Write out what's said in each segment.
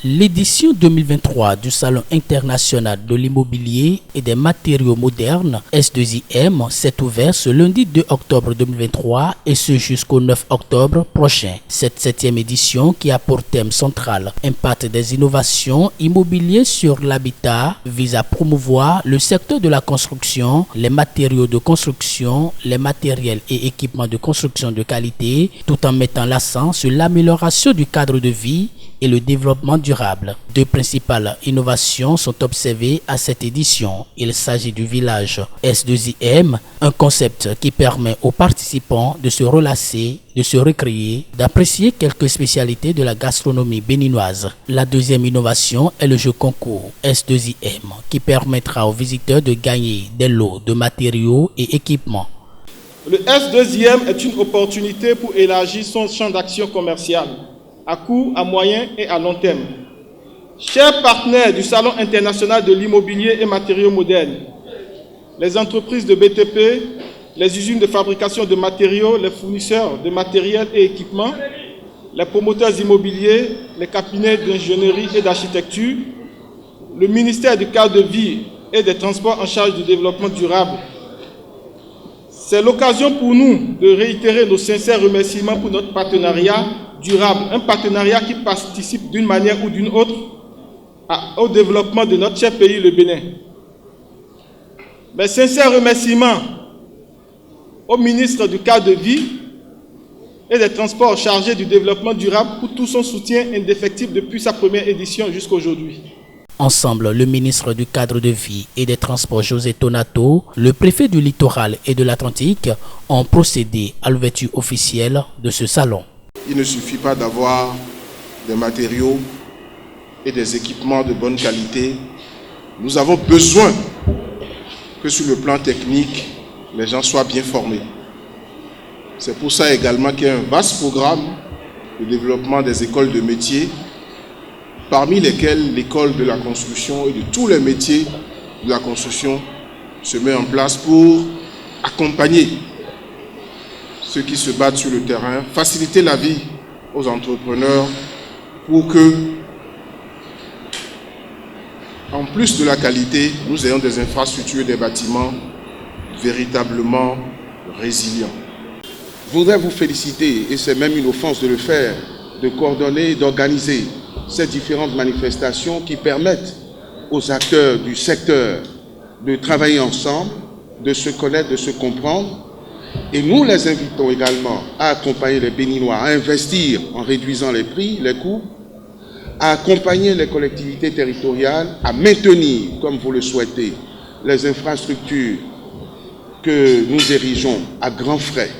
L'édition 2023 du Salon international de l'immobilier et des matériaux modernes S2IM s'est ouverte ce lundi 2 octobre 2023 et ce jusqu'au 9 octobre prochain. Cette 7e édition, qui a pour thème central Impact des innovations immobilières sur l'habitat, vise à promouvoir le secteur de la construction, les matériaux de construction, les matériels et équipements de construction de qualité, tout en mettant l'accent sur l'amélioration du cadre de vie et le développement durable. Deux principales innovations sont observées à cette édition. Il s'agit du village S2IM, un concept qui permet aux participants de se relaxer, de se recréer, d'apprécier quelques spécialités de la gastronomie béninoise. La deuxième innovation est le jeu concours S2IM, qui permettra aux visiteurs de gagner des lots de matériaux et équipements. Le S2IM est une opportunité pour élargir son champ d'action commercial à court, à moyen et à long terme. Chers partenaires du Salon international de l'immobilier et matériaux modernes, les entreprises de BTP, les usines de fabrication de matériaux, les fournisseurs de matériel et équipements, les promoteurs immobiliers, les cabinets d'ingénierie et d'architecture, le ministère du cadre de vie et des transports en charge du développement durable. C'est l'occasion pour nous de réitérer nos sincères remerciements pour notre partenariat durable, un partenariat qui participe d'une manière ou d'une autre au développement de notre cher pays, le Bénin. Mes sincères remerciements au ministre du cadre de vie et des transports chargé du développement durable pour tout son soutien indéfectible depuis sa première édition jusqu'à aujourd'hui. Ensemble, le ministre du cadre de vie et des transports José Tonato, le préfet du littoral et de l'Atlantique ont procédé à l'ouverture officielle de ce salon. Il ne suffit pas d'avoir des matériaux et des équipements de bonne qualité. Nous avons besoin que sur le plan technique, les gens soient bien formés. C'est pour ça également qu'il y a un vaste programme de développement des écoles de métiers, parmi lesquelles l'école de la construction et de tous les métiers de la construction se met en place pour accompagner ceux qui se battent sur le terrain, faciliter la vie aux entrepreneurs pour que, en plus de la qualité, nous ayons des infrastructures et des bâtiments véritablement résilients. Je voudrais vous féliciter, et c'est même une offense de le faire, de coordonner et d'organiser ces différentes manifestations qui permettent aux acteurs du secteur de travailler ensemble, de se connaître, de se comprendre. Et nous les invitons également à accompagner les Béninois, à investir en réduisant les prix, les coûts, à accompagner les collectivités territoriales, à maintenir, comme vous le souhaitez, les infrastructures que nous érigeons à grands frais.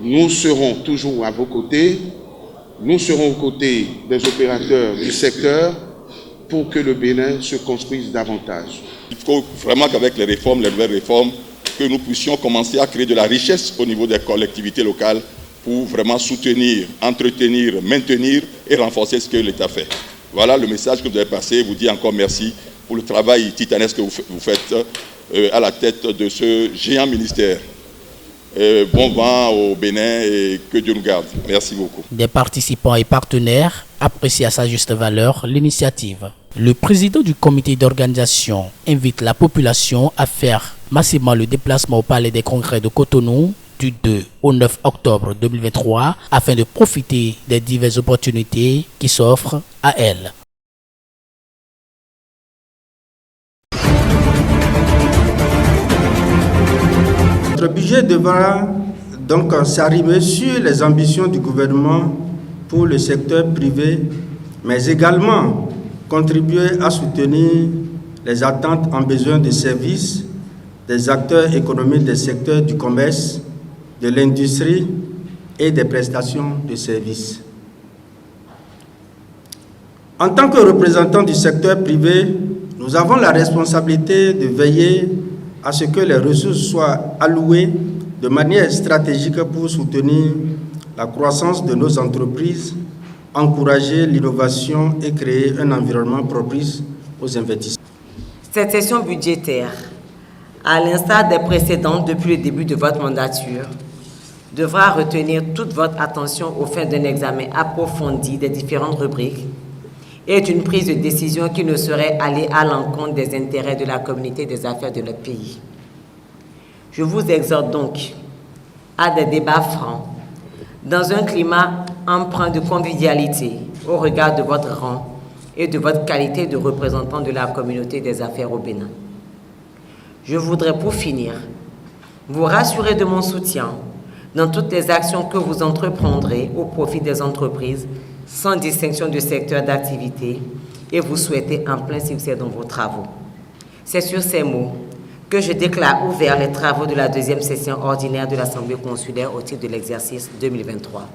Nous serons toujours à vos côtés, nous serons aux côtés des opérateurs du secteur pour que le Bénin se construise davantage. Il faut vraiment qu'avec les réformes, les nouvelles réformes, que nous puissions commencer à créer de la richesse au niveau des collectivités locales pour vraiment soutenir, entretenir, maintenir et renforcer ce que l'État fait. Voilà le message que vous avez passé. Je vous dis encore merci pour le travail titanesque que vous faites à la tête de ce géant ministère. Bon vent au Bénin et que Dieu nous garde. Merci beaucoup. Des participants et partenaires apprécient à sa juste valeur l'initiative. Le président du comité d'organisation invite la population à faire massivement le déplacement au Palais des Congrès de Cotonou du 2 au 9 octobre 2023 afin de profiter des diverses opportunités qui s'offrent à elle. Notre budget devra donc s'arrimer sur les ambitions du gouvernement pour le secteur privé, mais également contribuer à soutenir les attentes en besoin de services des acteurs économiques des secteurs du commerce, de l'industrie et des prestations de services. En tant que représentants du secteur privé, nous avons la responsabilité de veiller à ce que les ressources soient allouées de manière stratégique pour soutenir la croissance de nos entreprises, encourager l'innovation et créer un environnement propice aux investissements. Cette session budgétaire, à l'instar des précédentes depuis le début de votre mandature, devra retenir toute votre attention aux fins d'un examen approfondi des différentes rubriques et d'une prise de décision qui ne saurait aller à l'encontre des intérêts de la communauté des affaires de notre pays. Je vous exhorte donc à des débats francs, dans un climat empreint de convivialité au regard de votre rang et de votre qualité de représentant de la communauté des affaires au Bénin. Je voudrais, pour finir, vous rassurer de mon soutien dans toutes les actions que vous entreprendrez au profit des entreprises, sans distinction de secteur d'activité, et vous souhaiter un plein succès dans vos travaux. C'est sur ces mots que je déclare ouverts les travaux de la deuxième session ordinaire de l'Assemblée consulaire au titre de l'exercice 2023.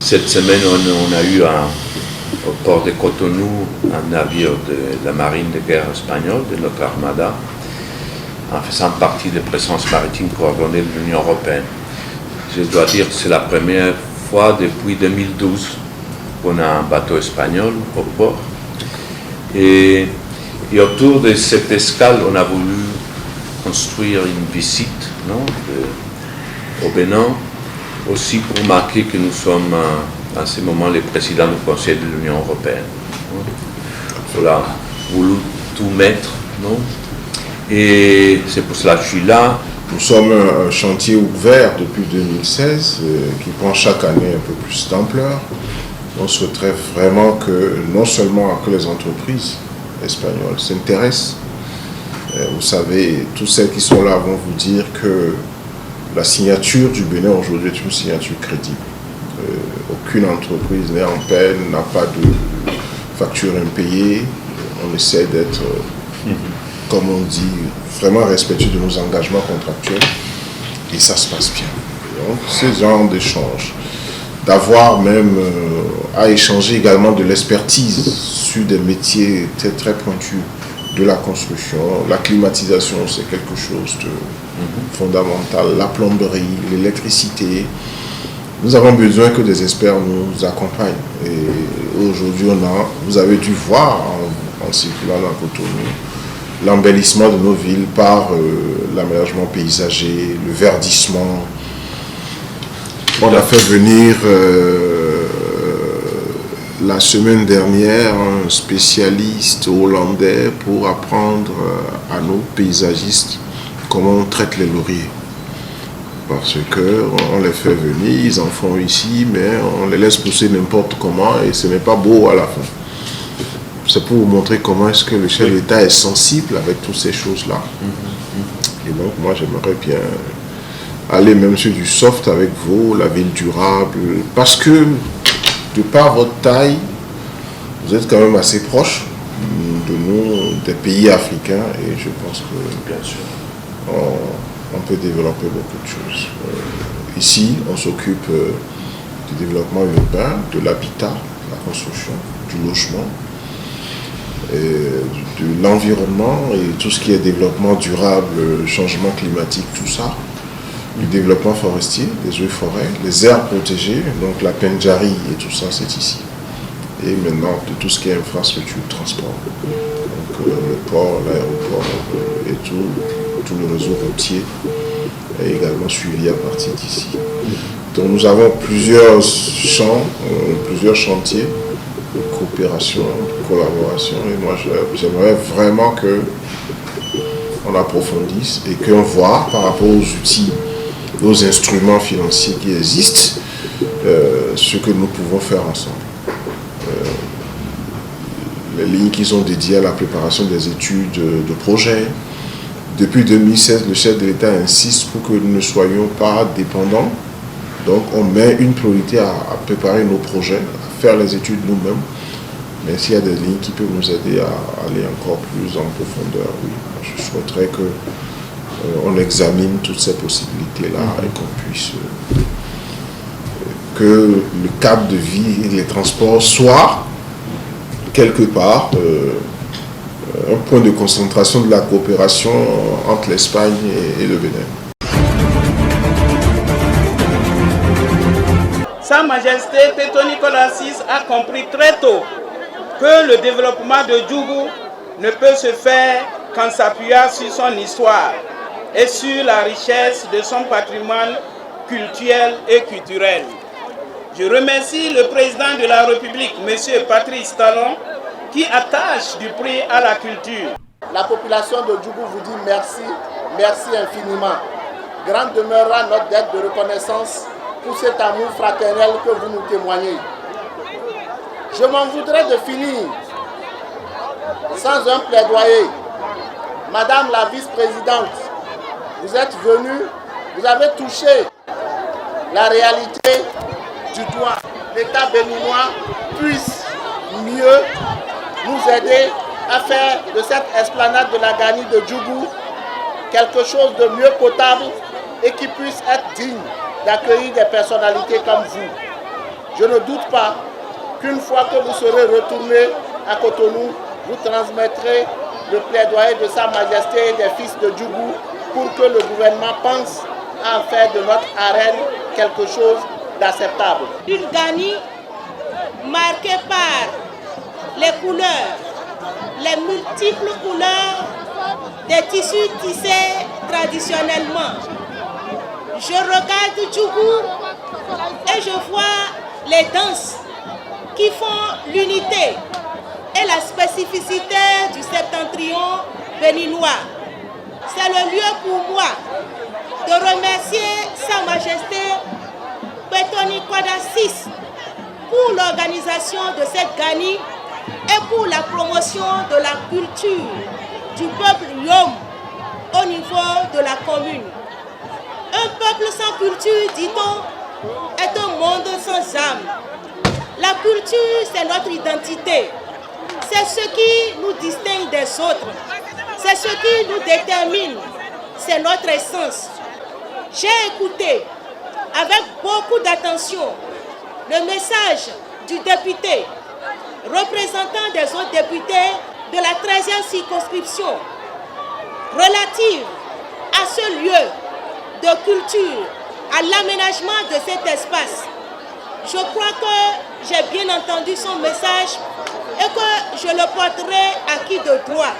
Cette semaine, on a eu au port de Cotonou un navire de la marine de guerre espagnole, de notre armada, en faisant partie des présences maritimes coordonnées de l'Union européenne. Je dois dire que c'est la première fois depuis 2012 qu'on a un bateau espagnol au port. Et autour de cette escale, on a voulu construire une visite au Bénin, aussi pour marquer que nous sommes en ce moment les présidents du Conseil de l'Union européenne. On a voulu tout mettre, non? Et c'est pour cela que je suis là. Nous sommes un chantier ouvert depuis 2016 qui prend chaque année un peu plus d'ampleur. On souhaiterait vraiment que non seulement que les entreprises espagnoles s'intéressent, vous savez, tous celles qui sont là vont vous dire que la signature du Bénin aujourd'hui est une signature crédible. Aucune entreprise n'est en peine, n'a pas de facture impayée. On essaie d'être, comme on dit, vraiment respectueux de nos engagements contractuels et ça se passe bien. Donc, ce genre d'échange, d'avoir même à échanger également de l'expertise sur des métiers très, très pointus de la construction. La climatisation, c'est quelque chose de fondamental. La plomberie, l'électricité. Nous avons besoin que des experts nous accompagnent. Et aujourd'hui, vous avez dû voir en circulant dans Cotonou l'embellissement de nos villes par l'aménagement paysager, le verdissement. On a fait venir la semaine dernière un spécialiste hollandais pour apprendre à nos paysagistes comment on traite les lauriers. Parce qu'on les fait venir, ils en font ici, mais on les laisse pousser n'importe comment et ce n'est pas beau à la fin. C'est pour vous montrer comment est-ce que le chef de l'État est sensible avec toutes ces choses-là. Et donc moi j'aimerais bien aller même sur du soft avec vous, la ville durable, parce que de par votre taille, vous êtes quand même assez proche de nous, des pays africains, et je pense que bien sûr on peut développer beaucoup de choses. Ici, on s'occupe du développement urbain, de l'habitat, de la construction, du logement, de l'environnement et tout ce qui est développement durable, changement climatique, tout ça. Du développement forestier, des eaux et forêts, les aires protégées, donc la Pendjari et tout ça, c'est ici. Et maintenant, de tout ce qui est infrastructure, transport, donc le port, l'aéroport et tout le réseau routier est également suivi à partir d'ici. Donc nous avons plusieurs champs, plusieurs chantiers de coopération, de collaboration, et moi j'aimerais vraiment qu'on approfondisse et qu'on voit par rapport aux outils, aux instruments financiers qui existent, ce que nous pouvons faire ensemble. Les lignes qui sont dédiées à la préparation des études de projet. Depuis 2016, le chef de l'État insiste pour que nous ne soyons pas dépendants. Donc on met une priorité à préparer nos projets, à faire les études nous-mêmes. Mais s'il y a des lignes qui peuvent nous aider à aller encore plus en profondeur, oui, je souhaiterais qu'on examine toutes ces possibilités-là et qu'on puisse... que le cadre de vie et les transports soient quelque part un point de concentration de la coopération entre l'Espagne et le Bénin. Sa Majesté Teto Nicolas VI a compris très tôt que le développement de Djougou ne peut se faire qu'en s'appuyant sur son histoire et sur la richesse de son patrimoine culturel et culturel. Je remercie le président de la République, M. Patrice Talon, qui attache du prix à la culture. La population de Djougou vous dit merci, merci infiniment. Grande demeurera notre dette de reconnaissance pour cet amour fraternel que vous nous témoignez. Je m'en voudrais de finir sans un plaidoyer. Madame la vice-présidente, vous êtes venue, vous avez touché la réalité du doigt. L'État béninois puisse mieux nous aider à faire de cette esplanade de la Gani de Djougou quelque chose de mieux potable et qui puisse être digne d'accueillir des personnalités comme vous. Je ne doute pas qu'une fois que vous serez retourné à Cotonou, vous transmettrez le plaidoyer de Sa Majesté et des fils de Djougou pour que le gouvernement pense à faire de notre arène quelque chose d'acceptable. Une Gani marquée par les couleurs, les multiples couleurs des tissus tissés traditionnellement. Je regarde Djougou et je vois les danses qui font l'unité et la spécificité du septentrion béninois. C'est le lieu pour moi de remercier Sa Majesté Pétoni Koda VI pour l'organisation de cette Gani et pour la promotion de la culture du peuple Yom au niveau de la commune. Un peuple sans culture, dit-on, est un monde sans âme. La culture, c'est notre identité. C'est ce qui nous distingue des autres. C'est ce qui nous détermine. C'est notre essence. J'ai écouté avec beaucoup d'attention le message du député, représentant des autres députés de la 13e circonscription, relative à ce lieu de culture, à l'aménagement de cet espace. Je crois que j'ai bien entendu son message et que je le porterai à qui de droit.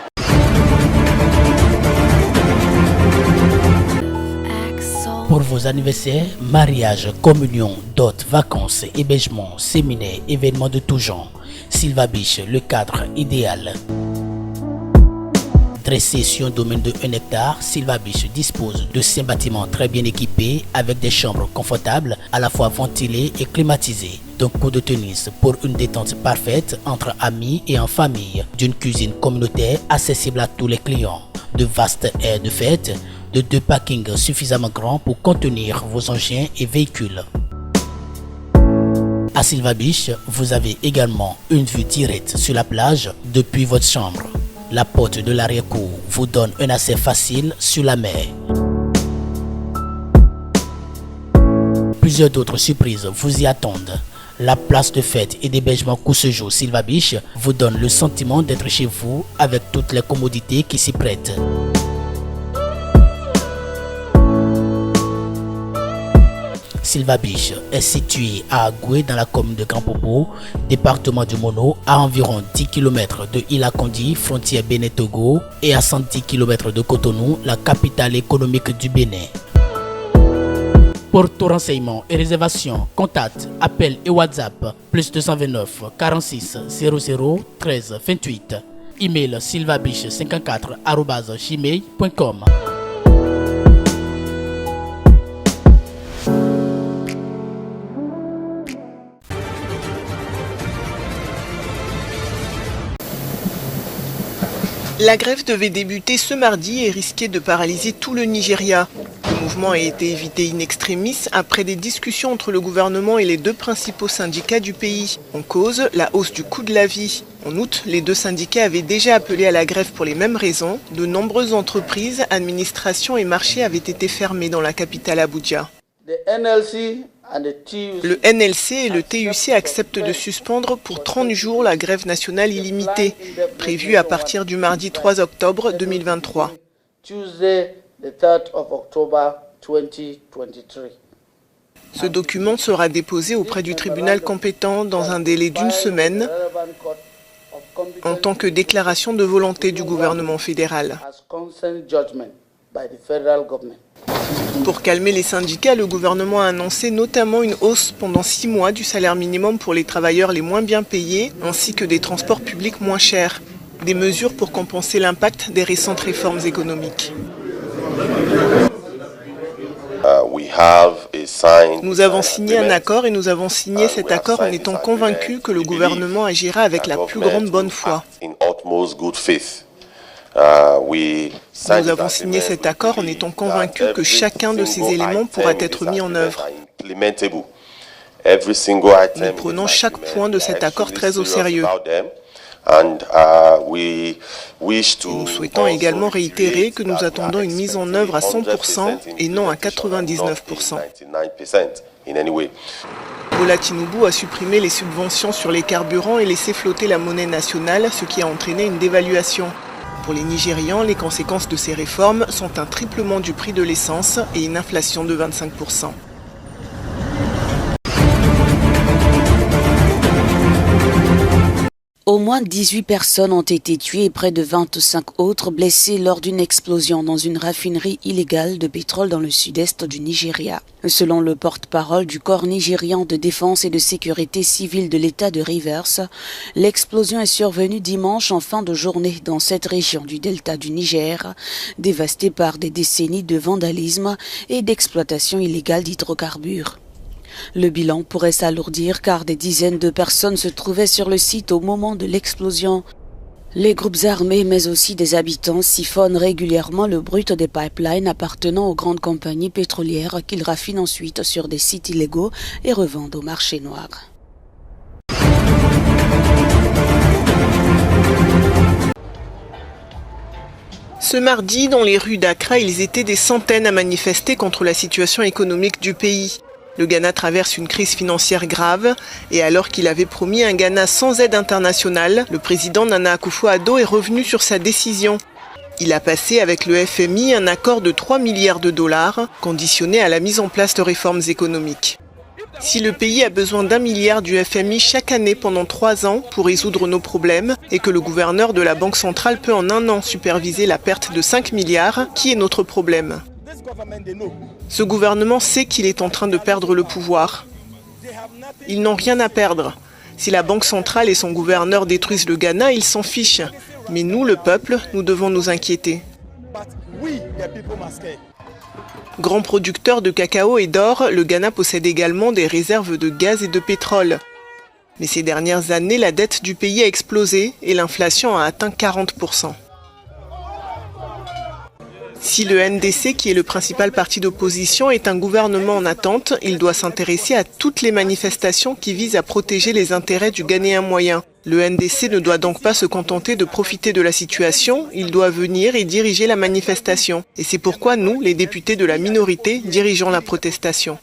Pour vos anniversaires, mariages, communions, dots, vacances, hébergements, séminaires, événements de tout genre, Sylva Biche, le cadre idéal. Dressé sur un domaine de 1 hectare, Sylva Biche dispose de 5 bâtiments très bien équipés avec des chambres confortables, à la fois ventilées et climatisées, d'un court de tennis pour une détente parfaite entre amis et en famille, d'une cuisine communautaire accessible à tous les clients, de vastes aires de fête, de 2 parkings suffisamment grands pour contenir vos engins et véhicules. À Sylva Biche, vous avez également une vue directe sur la plage depuis votre chambre. La porte de l'arrière-cour vous donne un accès facile sur la mer. Plusieurs d'autres surprises vous y attendent. La place de fête et d'hébergement Coussejour Sylva Biche vous donne le sentiment d'être chez vous avec toutes les commodités qui s'y prêtent. Sylva Biche est situé à Agoué dans la commune de Grand Popo, département du Mono, à environ 10 km de Ilakandi, frontière Bénin-Togo, et à 110 km de Cotonou, la capitale économique du Bénin. Pour tout renseignement et réservation, contact, appel et WhatsApp, plus 229 46 00 13 28. Email sylvabiche54@gmail.com. La grève devait débuter ce mardi et risquait de paralyser tout le Nigeria. Le mouvement a été évité in extremis après des discussions entre le gouvernement et les 2 principaux syndicats du pays. En cause, la hausse du coût de la vie. En août, les 2 syndicats avaient déjà appelé à la grève pour les mêmes raisons. De nombreuses entreprises, administrations et marchés avaient été fermés dans la capitale Abuja. Le NLC et le TUC acceptent de suspendre pour 30 jours la grève nationale illimitée, prévue à partir du mardi 3 octobre 2023. Ce document sera déposé auprès du tribunal compétent dans un délai d'1 semaine en tant que déclaration de volonté du gouvernement fédéral. Pour calmer les syndicats, le gouvernement a annoncé notamment une hausse pendant 6 mois du salaire minimum pour les travailleurs les moins bien payés, ainsi que des transports publics moins chers. Des mesures pour compenser l'impact des récentes réformes économiques. Nous avons signé un accord et nous avons signé cet accord en étant convaincus que le gouvernement agira avec la plus grande bonne foi. Nous avons signé cet accord en étant convaincus que chacun de ces éléments pourra être mis en œuvre. Nous prenons chaque point de cet accord très au sérieux. Nous souhaitons également réitérer que nous attendons une mise en œuvre à 100% et non à 99%. Bola Tinubu a supprimé les subventions sur les carburants et laissé flotter la monnaie nationale, ce qui a entraîné une dévaluation. Pour les Nigérians, les conséquences de ces réformes sont un triplement du prix de l'essence et une inflation de 25%. Au moins 18 personnes ont été tuées et près de 25 autres blessées lors d'une explosion dans une raffinerie illégale de pétrole dans le sud-est du Nigeria. Selon le porte-parole du corps nigérian de défense et de sécurité civile de l'État de Rivers, l'explosion est survenue dimanche en fin de journée dans cette région du delta du Niger, dévastée par des décennies de vandalisme et d'exploitation illégale d'hydrocarbures. Le bilan pourrait s'alourdir car des dizaines de personnes se trouvaient sur le site au moment de l'explosion. Les groupes armés mais aussi des habitants siphonnent régulièrement le brut des pipelines appartenant aux grandes compagnies pétrolières qu'ils raffinent ensuite sur des sites illégaux et revendent au marché noir. Ce mardi, dans les rues d'Accra, ils étaient des centaines à manifester contre la situation économique du pays. Le Ghana traverse une crise financière grave et alors qu'il avait promis un Ghana sans aide internationale, le président Nana Akufo-Addo est revenu sur sa décision. Il a passé avec le FMI un accord de 3 milliards de dollars conditionné à la mise en place de réformes économiques. Si le pays a besoin d'1 milliard du FMI chaque année pendant 3 ans pour résoudre nos problèmes et que le gouverneur de la Banque centrale peut en 1 an superviser la perte de 5 milliards, qui est notre problème ? Ce gouvernement sait qu'il est en train de perdre le pouvoir. Ils n'ont rien à perdre. Si la Banque centrale et son gouverneur détruisent le Ghana, ils s'en fichent. Mais nous, le peuple, nous devons nous inquiéter. Grand producteur de cacao et d'or, le Ghana possède également des réserves de gaz et de pétrole. Mais ces dernières années, la dette du pays a explosé et l'inflation a atteint 40%. Si le NDC, qui est le principal parti d'opposition, est un gouvernement en attente, il doit s'intéresser à toutes les manifestations qui visent à protéger les intérêts du Ghanéen moyen. Le NDC ne doit donc pas se contenter de profiter de la situation, il doit venir et diriger la manifestation. Et c'est pourquoi nous, les députés de la minorité, dirigeons la protestation.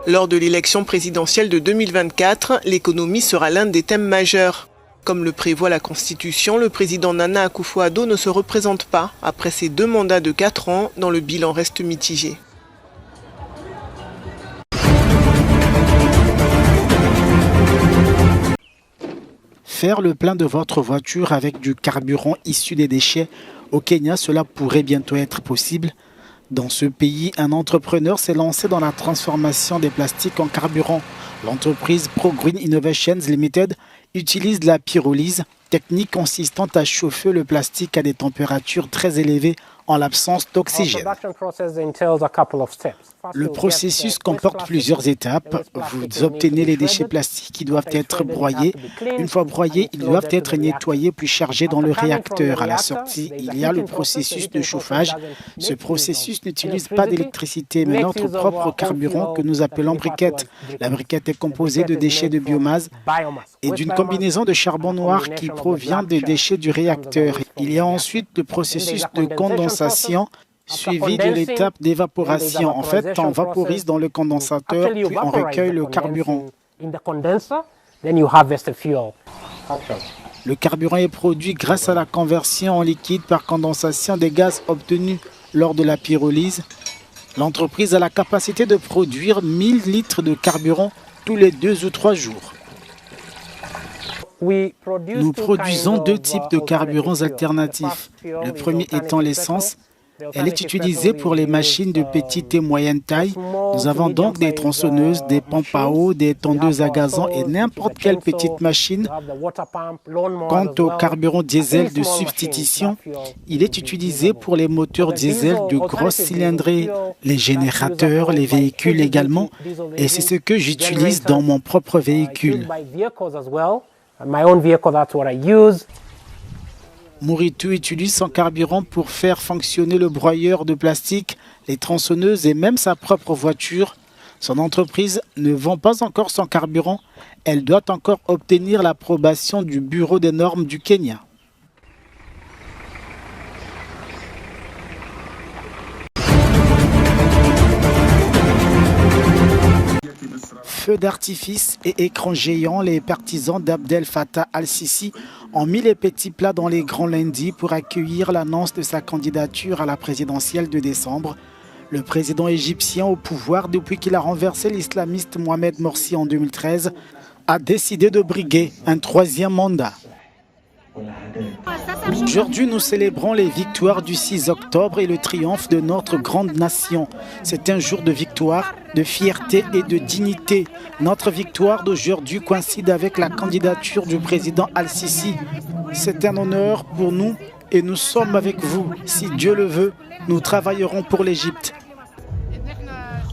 Lors de l'élection présidentielle de 2024, l'économie sera l'un des thèmes majeurs. Comme le prévoit la Constitution, le président Nana Akufo-Addo ne se représente pas après ses 2 mandats de 4 ans dont le bilan reste mitigé. Faire le plein de votre voiture avec du carburant issu des déchets au Kenya, cela pourrait bientôt être possible. Dans ce pays, un entrepreneur s'est lancé dans la transformation des plastiques en carburant. L'entreprise ProGreen Innovations Limited utilise la pyrolyse, technique consistant à chauffer le plastique à des températures très élevées en l'absence d'oxygène. Le processus comporte plusieurs étapes. Vous obtenez les déchets plastiques qui doivent être broyés. Une fois broyés, ils doivent être nettoyés puis chargés dans le réacteur. À la sortie, il y a le processus de chauffage. Ce processus n'utilise pas d'électricité, mais notre propre carburant que nous appelons briquette. La briquette est composée de déchets de biomasse et d'une combinaison de charbon noir qui provient des déchets du réacteur. Il y a ensuite le processus de condensation suivi de l'étape d'évaporation. En fait, on vaporise dans le condensateur, puis on recueille le carburant. Le carburant est produit grâce à la conversion en liquide par condensation des gaz obtenus lors de la pyrolyse. L'entreprise a la capacité de produire 1000 litres de carburant tous les 2 ou 3 jours. Nous produisons 2 types de carburants alternatifs. Le premier étant l'essence. Elle est utilisée pour les machines de petite et moyenne taille. Nous avons donc des tronçonneuses, des pompes à eau, des tondeuses à gazon et n'importe quelle petite machine. Quant au carburant diesel de substitution, il est utilisé pour les moteurs diesel de grosse cylindrée, les générateurs, les véhicules également, et c'est ce que j'utilise dans mon propre véhicule. Muritu utilise son carburant pour faire fonctionner le broyeur de plastique, les tronçonneuses et même sa propre voiture. Son entreprise ne vend pas encore son carburant. Elle doit encore obtenir l'approbation du Bureau des normes du Kenya. Feux d'artifice et écrans géants, les partisans d'Abdel Fattah al-Sisi ont mis les petits plats dans les grands lundis pour accueillir l'annonce de sa candidature à la présidentielle de décembre. Le président égyptien au pouvoir depuis qu'il a renversé l'islamiste Mohamed Morsi en 2013 a décidé de briguer un 3e mandat. Aujourd'hui, nous célébrons les victoires du 6 octobre et le triomphe de notre grande nation. C'est un jour de victoire, de fierté et de dignité. Notre victoire d'aujourd'hui coïncide avec la candidature du président Al-Sisi. C'est un honneur pour nous et nous sommes avec vous. Si Dieu le veut, nous travaillerons pour l'Égypte.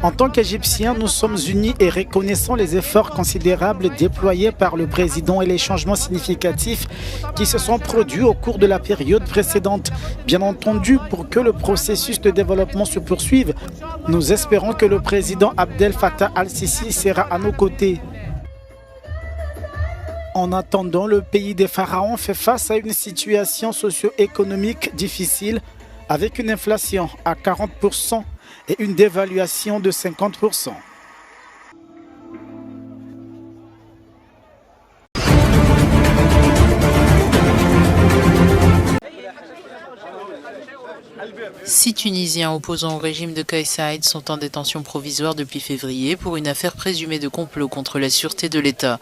En tant qu'Égyptiens, nous sommes unis et reconnaissons les efforts considérables déployés par le président et les changements significatifs qui se sont produits au cours de la période précédente. Bien entendu, pour que le processus de développement se poursuive, nous espérons que le président Abdel Fattah al-Sisi sera à nos côtés. En attendant, le pays des pharaons fait face à une situation socio-économique difficile avec une inflation à 40%. Et une dévaluation de 50%. Six Tunisiens opposants au régime de Kais Saied sont en détention provisoire depuis février pour une affaire présumée de complot contre la sûreté de l'État.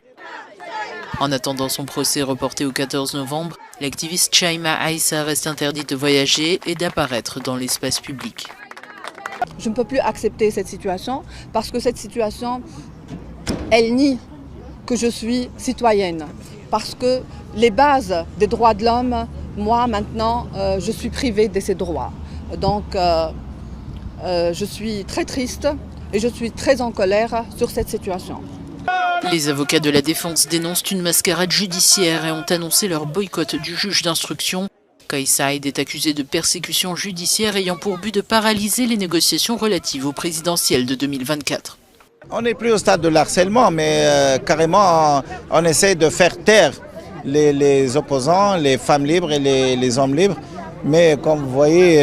En attendant son procès reporté au 14 novembre, l'activiste Chaima Aïssa reste interdite de voyager et d'apparaître dans l'espace public. Je ne peux plus accepter cette situation parce que cette situation, elle nie que je suis citoyenne. Parce que les bases des droits de l'homme, moi maintenant, je suis privée de ces droits. Donc je suis très triste et je suis très en colère sur cette situation. Les avocats de la défense dénoncent une mascarade judiciaire et ont annoncé leur boycott du juge d'instruction. Kais Saied est accusé de persécution judiciaire ayant pour but de paralyser les négociations relatives aux présidentielles de 2024. On n'est plus au stade de l'harcèlement, mais carrément on essaie de faire taire les opposants, les femmes libres et les hommes libres. Mais comme vous voyez,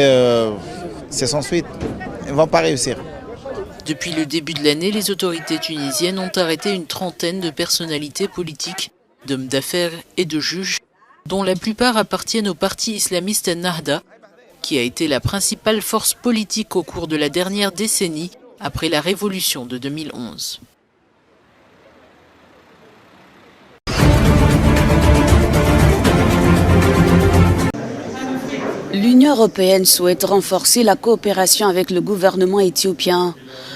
c'est sans suite. Ils ne vont pas réussir. Depuis le début de l'année, les autorités tunisiennes ont arrêté une trentaine de personnalités politiques, d'hommes d'affaires et de juges, dont la plupart appartiennent au parti islamiste Nahda, qui a été la principale force politique au cours de la dernière décennie après la révolution de 2011. L'Union européenne souhaite renforcer la coopération avec le gouvernement éthiopien.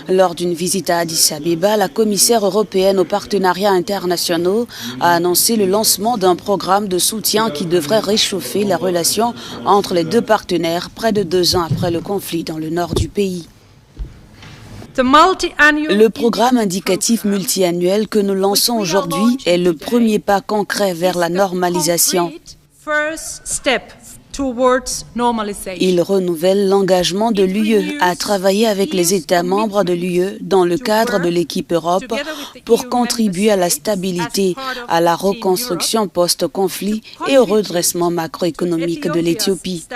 Lors d'une visite à Addis Abeba, la commissaire européenne aux partenariats internationaux a annoncé le lancement d'un programme de soutien qui devrait réchauffer la relation entre les deux partenaires près de 2 ans après le conflit dans le nord du pays. Le programme indicatif multiannuel que nous lançons aujourd'hui est le premier pas concret vers la normalisation. Il renouvelle l'engagement de l'UE à travailler avec les États membres de l'UE dans le cadre de l'équipe Europe pour contribuer à la stabilité, à la reconstruction post-conflit et au redressement macroéconomique de l'Éthiopie.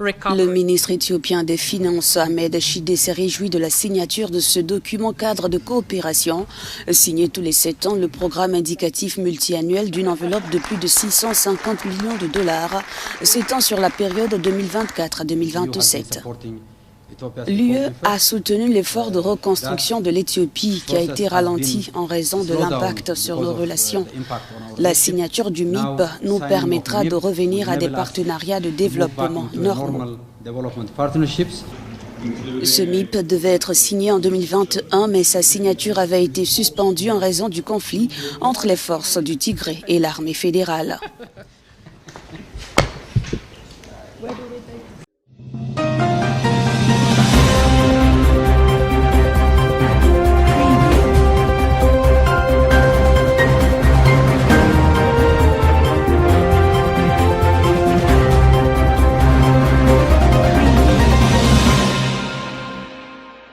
Le ministre éthiopien des Finances, Ahmed Shide, s'est réjoui de la signature de ce document cadre de coopération. Signé tous les 7 ans, le programme indicatif multiannuel d'une enveloppe de plus de 650 millions de dollars s'étend sur la période 2024 à 2027. L'UE a soutenu l'effort de reconstruction de l'Éthiopie qui a été ralenti en raison de l'impact sur nos relations. La signature du MIP nous permettra de revenir à des partenariats de développement normaux. Ce MIP devait être signé en 2021, mais sa signature avait été suspendue en raison du conflit entre les forces du Tigré et l'armée fédérale.